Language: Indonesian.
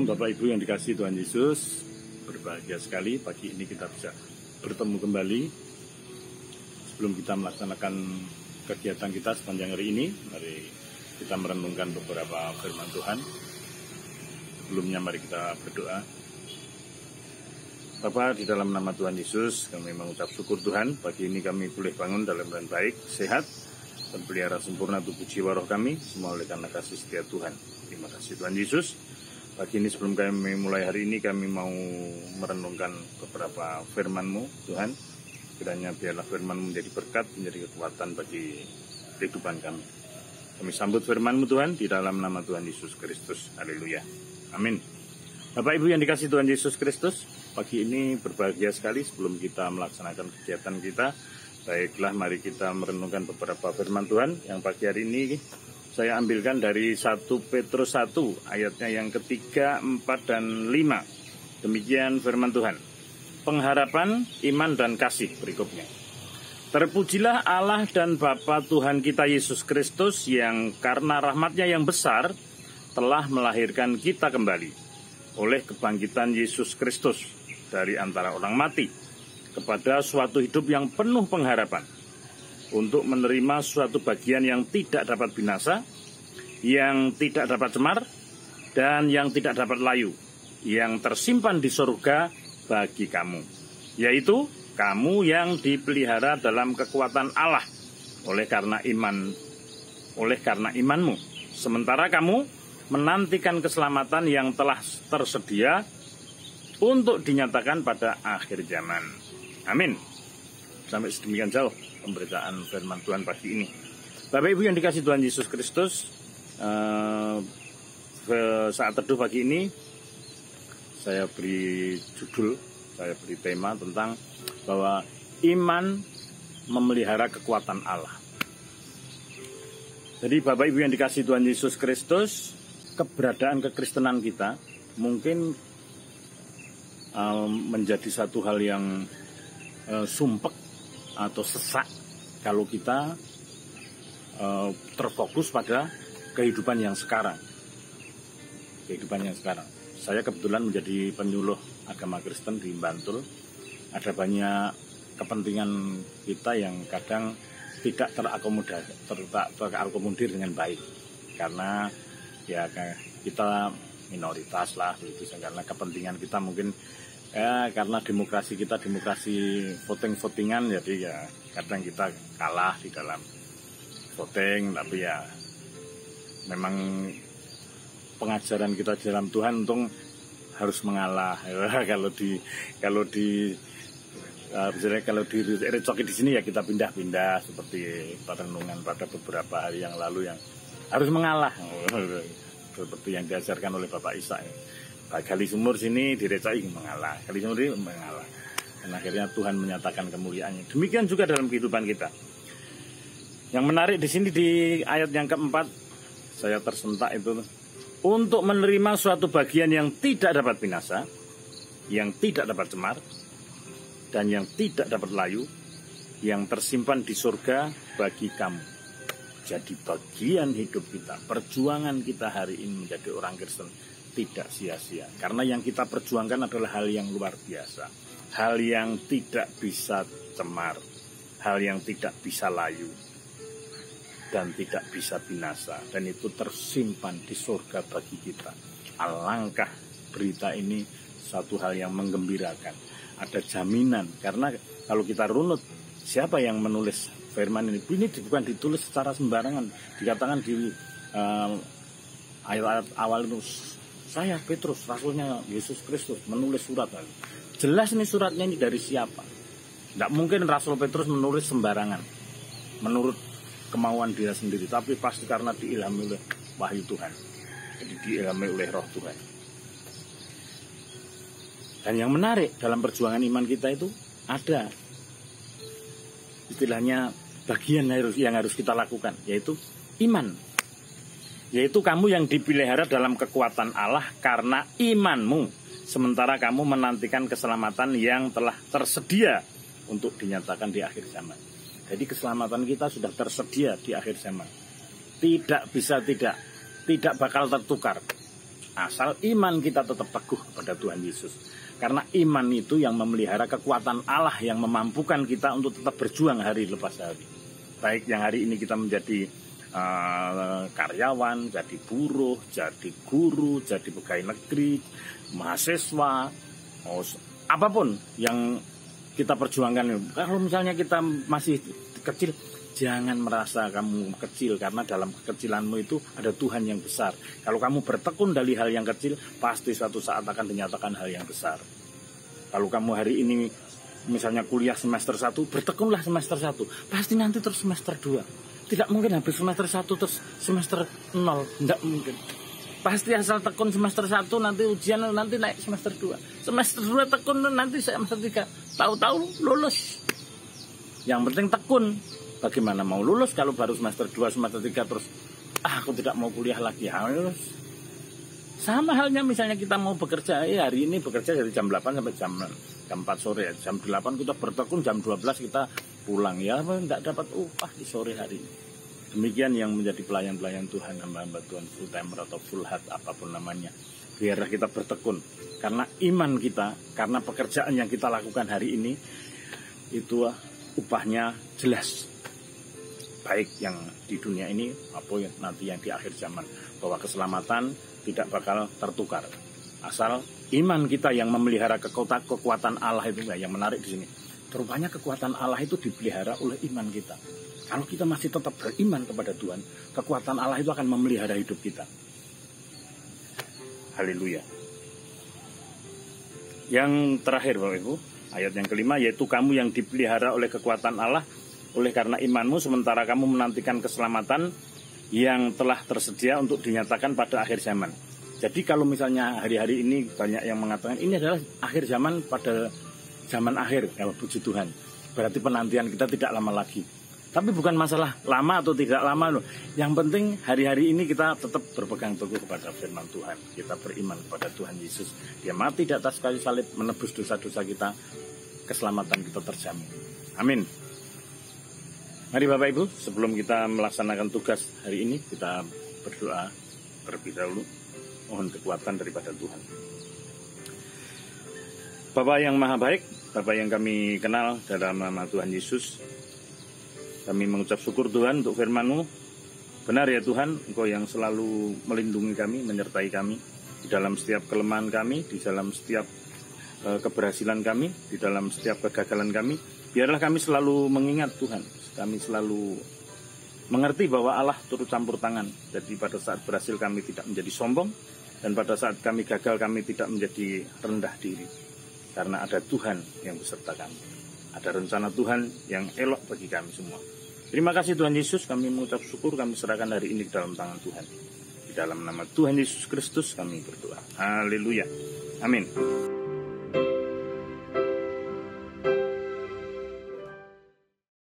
Shalom Bapak Ibu yang dikasihi Tuhan Yesus. Berbahagia sekali pagi ini kita bisa bertemu kembali. Sebelum kita melaksanakan kegiatan kita sepanjang hari ini, mari kita merenungkan beberapa firman Tuhan. Sebelumnya mari kita berdoa. Bapa, di dalam nama Tuhan Yesus kami mengucap syukur Tuhan. Pagi ini kami boleh bangun dalam keadaan baik, sehat, dan pelihara sempurna tubuh jiwa roh kami, semua oleh karena kasih setia Tuhan. Terima kasih Tuhan Yesus. Pagi ini sebelum kami mulai hari ini, kami mau merenungkan beberapa firman-Mu Tuhan. Kiranya biarlah firman-Mu menjadi berkat, menjadi kekuatan bagi kehidupan kami. Kami sambut firman-Mu Tuhan di dalam nama Tuhan Yesus Kristus. Haleluya. Amin. Bapak Ibu yang dikasihi Tuhan Yesus Kristus, pagi ini berbahagia sekali sebelum kita melaksanakan kegiatan kita. Baiklah, mari kita merenungkan beberapa firman Tuhan yang pagi hari ini saya ambilkan dari 1 Petrus 1 ayatnya yang ketiga, 4, dan 5. Demikian firman Tuhan. Pengharapan, iman, dan kasih berikutnya. Terpujilah Allah dan Bapa Tuhan kita Yesus Kristus yang karena rahmat-Nya yang besar telah melahirkan kita kembali oleh kebangkitan Yesus Kristus dari antara orang mati kepada suatu hidup yang penuh pengharapan, untuk menerima suatu bagian yang tidak dapat binasa, yang tidak dapat cemar, dan yang tidak dapat layu, yang tersimpan di surga bagi kamu, yaitu kamu yang dipelihara dalam kekuatan Allah oleh karena imanmu, sementara kamu menantikan keselamatan yang telah tersedia untuk dinyatakan pada akhir zaman. Amin. Sampai sedemikian jauh pemberitaan firman Tuhan pagi ini. Bapak Ibu yang dikasihi Tuhan Yesus Kristus, saat teduh pagi ini saya beri judul, saya beri tema tentang bahwa iman memelihara kekuatan Allah. Jadi Bapak Ibu yang dikasihi Tuhan Yesus Kristus, keberadaan kekristenan kita mungkin menjadi satu hal yang sumpek atau sesak kalau kita terfokus pada kehidupan yang sekarang. Saya kebetulan menjadi penyuluh agama Kristen di Bantul. Ada banyak kepentingan kita yang kadang tidak terakomodir dengan baik, karena ya kita minoritas lah begitu, karena kepentingan kita mungkin karena demokrasi kita demokrasi voting-votingan, jadi ya kadang kita kalah di dalam voting. Tapi ya memang pengajaran kita di dalam Tuhan untung harus mengalah. Kalau direcoki di sini ya kita pindah-pindah, seperti perenungan pada beberapa hari yang lalu yang harus mengalah, seperti yang diajarkan oleh Bapak Isa. Kali sumur sini direcai mengalah, kali sumur ini mengalah. Dan akhirnya Tuhan menyatakan kemuliaannya. Demikian juga dalam kehidupan kita. Yang menarik di sini di ayat yang keempat, saya tersentak itu, untuk menerima suatu bagian yang tidak dapat binasa, yang tidak dapat cemar, dan yang tidak dapat layu, yang tersimpan di surga bagi kamu. Jadi bagian hidup kita, perjuangan kita hari ini menjadi orang Kristen tidak sia-sia, karena yang kita perjuangkan adalah hal yang luar biasa, hal yang tidak bisa cemar, hal yang tidak bisa layu, dan tidak bisa binasa, dan itu tersimpan di surga bagi kita. Alangkah berita ini satu hal yang menggembirakan, ada jaminan, karena kalau kita runut, siapa yang menulis firman ini? Ini bukan ditulis secara sembarangan, dikatakan di ayat awal itu, saya Petrus, rasulnya Yesus Kristus, menulis surat. Jelas ini suratnya ini dari siapa? Tidak mungkin Rasul Petrus menulis sembarangan, menurut kemauan dia sendiri, tapi pasti karena diilhami oleh wahyu Tuhan. Jadi diilhami oleh roh Tuhan. Dan yang menarik dalam perjuangan iman kita itu ada istilahnya bagian yang harus kita lakukan, yaitu iman. Yaitu kamu yang dipelihara dalam kekuatan Allah karena imanmu, sementara kamu menantikan keselamatan yang telah tersedia untuk dinyatakan di akhir zaman. Jadi keselamatan kita sudah tersedia di akhir zaman. Tidak bisa tidak bakal tertukar. asal iman kita tetap teguh kepada Tuhan Yesus. Karena iman itu yang memelihara kekuatan Allah yang memampukan kita untuk tetap berjuang hari lepas hari. Baik yang hari ini kita menjadi karyawan, jadi buruh, jadi guru, jadi pegawai negeri, mahasiswa, apapun yang kita perjuangkan. Kalau misalnya kita masih kecil, jangan merasa kamu kecil, karena dalam kekecilanmu itu ada Tuhan yang besar. Kalau kamu bertekun dari hal yang kecil, pasti suatu saat akan dinyatakan hal yang besar. Kalau kamu hari ini misalnya kuliah semester 1, bertekunlah semester 1, pasti nanti terus semester 2. Tidak mungkin habis semester 1 terus semester 0, tidak mungkin. Pasti asal tekun semester 1, nanti ujian nanti naik semester 2. Semester 2 tekun, nanti semester 3. Tahu-tahu lulus. Yang penting tekun. Bagaimana mau lulus kalau baru semester 2, semester 3 terus aku tidak mau kuliah lagi. Harus. Sama halnya misalnya kita mau bekerja, hari ini bekerja dari jam 8 sampai jam 4 sore. Jam 8 kita bertekun, jam 12 kita pulang. Ya, tidak dapat upah di sore hari ini. Demikian yang menjadi pelayan-pelayan Tuhan, hamba-hamba Tuhan, full timer atau full hat, apapun namanya. Biarlah kita bertekun. Karena iman kita, karena pekerjaan yang kita lakukan hari ini, itu upahnya jelas. Baik yang di dunia ini, maupun nanti yang di akhir zaman. Bahwa keselamatan tidak bakal tertukar. Asal iman kita yang memelihara kekuatan Allah itu, yang menarik di sini. Rupanya kekuatan Allah itu dipelihara oleh iman kita. Kalau kita masih tetap beriman kepada Tuhan, kekuatan Allah itu akan memelihara hidup kita. Haleluya. Yang terakhir Bapak Ibu, ayat yang kelima, yaitu kamu yang dipelihara oleh kekuatan Allah, oleh karena imanmu, sementara kamu menantikan keselamatan yang telah tersedia untuk dinyatakan pada akhir zaman. Jadi kalau misalnya hari-hari ini banyak yang mengatakan ini adalah akhir zaman, pada zaman akhir, kalau puji Tuhan. Berarti penantian kita tidak lama lagi. Tapi bukan masalah lama atau tidak lama loh. Yang penting hari-hari ini kita tetap berpegang teguh kepada firman Tuhan. Kita beriman kepada Tuhan Yesus. Dia mati di atas kayu salib menebus dosa-dosa kita. Keselamatan kita terjamin. Amin. Mari Bapak Ibu, sebelum kita melaksanakan tugas hari ini, kita berdoa terlebih dahulu. Mohon kekuatan daripada Tuhan. Bapa yang maha baik, Bapa yang kami kenal dalam nama Tuhan Yesus, kami mengucap syukur Tuhan untuk firman-Mu. Benar ya Tuhan, Engkau yang selalu melindungi kami, menyertai kami di dalam setiap kelemahan kami, di dalam setiap keberhasilan kami, di dalam setiap kegagalan kami. Biarlah kami selalu mengingat Tuhan, kami selalu mengerti bahwa Allah turut campur tangan. Jadi pada saat berhasil kami tidak menjadi sombong, dan pada saat kami gagal kami tidak menjadi rendah diri. Karena ada Tuhan yang beserta kami. Ada rencana Tuhan yang elok bagi kami semua. Terima kasih Tuhan Yesus, kami mengucap syukur, kami serahkan hari ini ke dalam tangan Tuhan. Di dalam nama Tuhan Yesus Kristus kami berdoa. Haleluya. Amin.